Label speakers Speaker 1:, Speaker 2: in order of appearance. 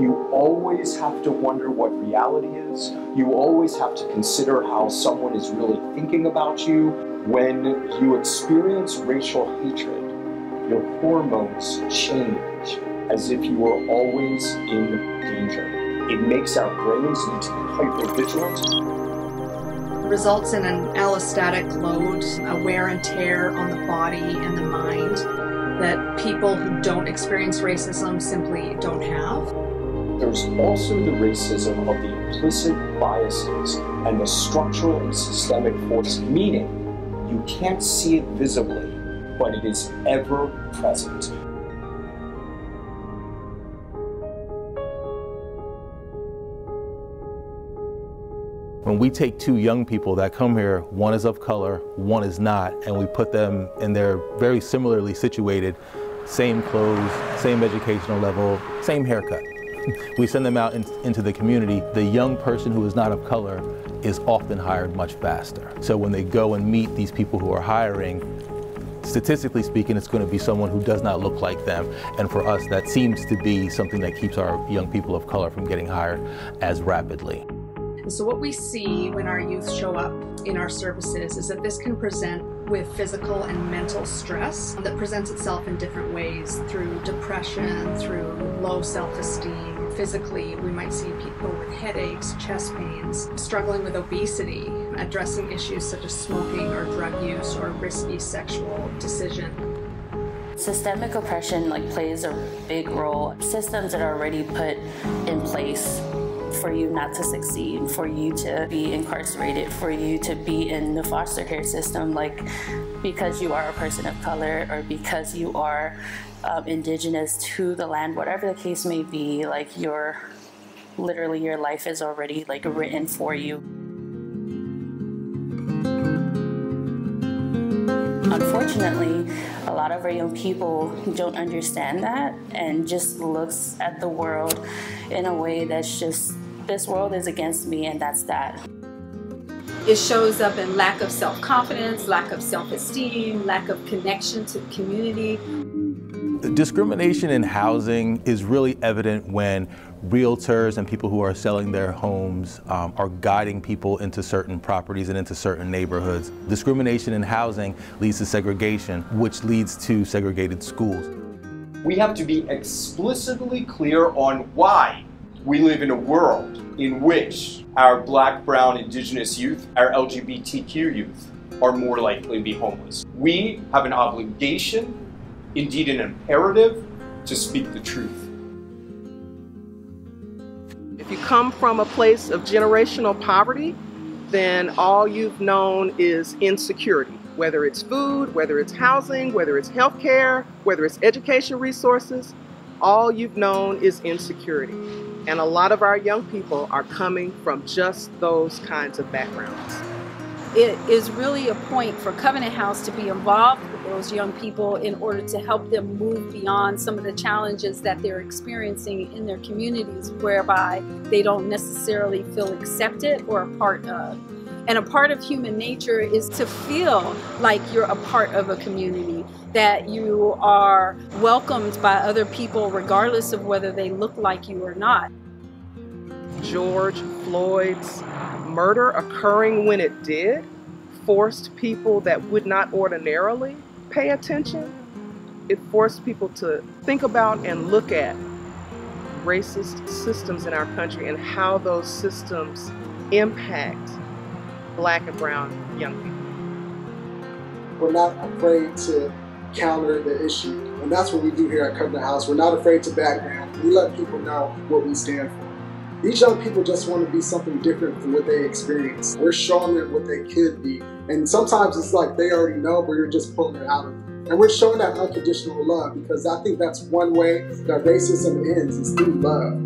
Speaker 1: You always have to wonder what reality is. You always have to consider how someone is really thinking about you. When you experience racial hatred, your hormones change as if you were always in danger. It makes our brains need to be hypervigilant.
Speaker 2: Results in an allostatic load, a wear and tear on the body and the mind that people who don't experience racism simply don't have.
Speaker 1: There's also the racism of the implicit biases and the structural and systemic force, meaning you can't see it visibly, but it is ever present.
Speaker 3: When we take two young people that come here, one is of color, one is not, and we put them and they're very similarly situated, same clothes, same educational level, same haircut. We send them out into the community. The young person who is not of color is often hired much faster. So when they go and meet these people who are hiring, statistically speaking, it's going to be someone who does not look like them. And for us, that seems to be something that keeps our young people of color from getting hired as rapidly.
Speaker 2: So what we see when our youth show up in our services is that this can present with physical and mental stress that presents itself in different ways, through depression, through low self-esteem. Physically, we might see people with headaches, chest pains, struggling with obesity, addressing issues such as smoking or drug use or risky sexual decision.
Speaker 4: Systemic oppression plays a big role. Systems that are already put in place for you not to succeed, for you to be incarcerated, for you to be in the foster care system, because you are a person of color or because you are indigenous to the land, whatever the case may be, literally your life is already written for you. Unfortunately, a lot of our young people don't understand that and just looks at the world in a way that's just, this world is against me and that's that.
Speaker 5: It shows up in lack of self-confidence, lack of self-esteem, lack of connection to the community.
Speaker 3: Discrimination in housing is really evident when realtors and people who are selling their homes are guiding people into certain properties and into certain neighborhoods. Discrimination in housing leads to segregation, which leads to segregated schools.
Speaker 1: We have to be explicitly clear on why we live in a world in which our Black, Brown, Indigenous youth, our LGBTQ youth, are more likely to be homeless. We have an obligation, indeed an imperative, to speak the truth.
Speaker 6: If you come from a place of generational poverty, then all you've known is insecurity, whether it's food, whether it's housing, whether it's healthcare, whether it's education resources, all you've known is insecurity. And a lot of our young people are coming from just those kinds of backgrounds.
Speaker 5: It is really a point for Covenant House to be involved with those young people in order to help them move beyond some of the challenges that they're experiencing in their communities, whereby they don't necessarily feel accepted or a part of. And a part of human nature is to feel like you're a part of a community, that you are welcomed by other people regardless of whether they look like you or not.
Speaker 6: George Floyd's murder occurring when it did forced people that would not ordinarily pay attention. It forced people to think about and look at racist systems in our country and how those systems impact Black and brown young people.
Speaker 7: We're not afraid to counter the issue, and that's what we do here at Covenant House. We're not afraid to back down. We let people know what we stand for. These young people just want to be something different from what they experience. We're showing them what they could be, and sometimes it's like they already know, but you're just pulling it out of them. And we're showing that unconditional love, because I think that's one way that racism ends, is through love.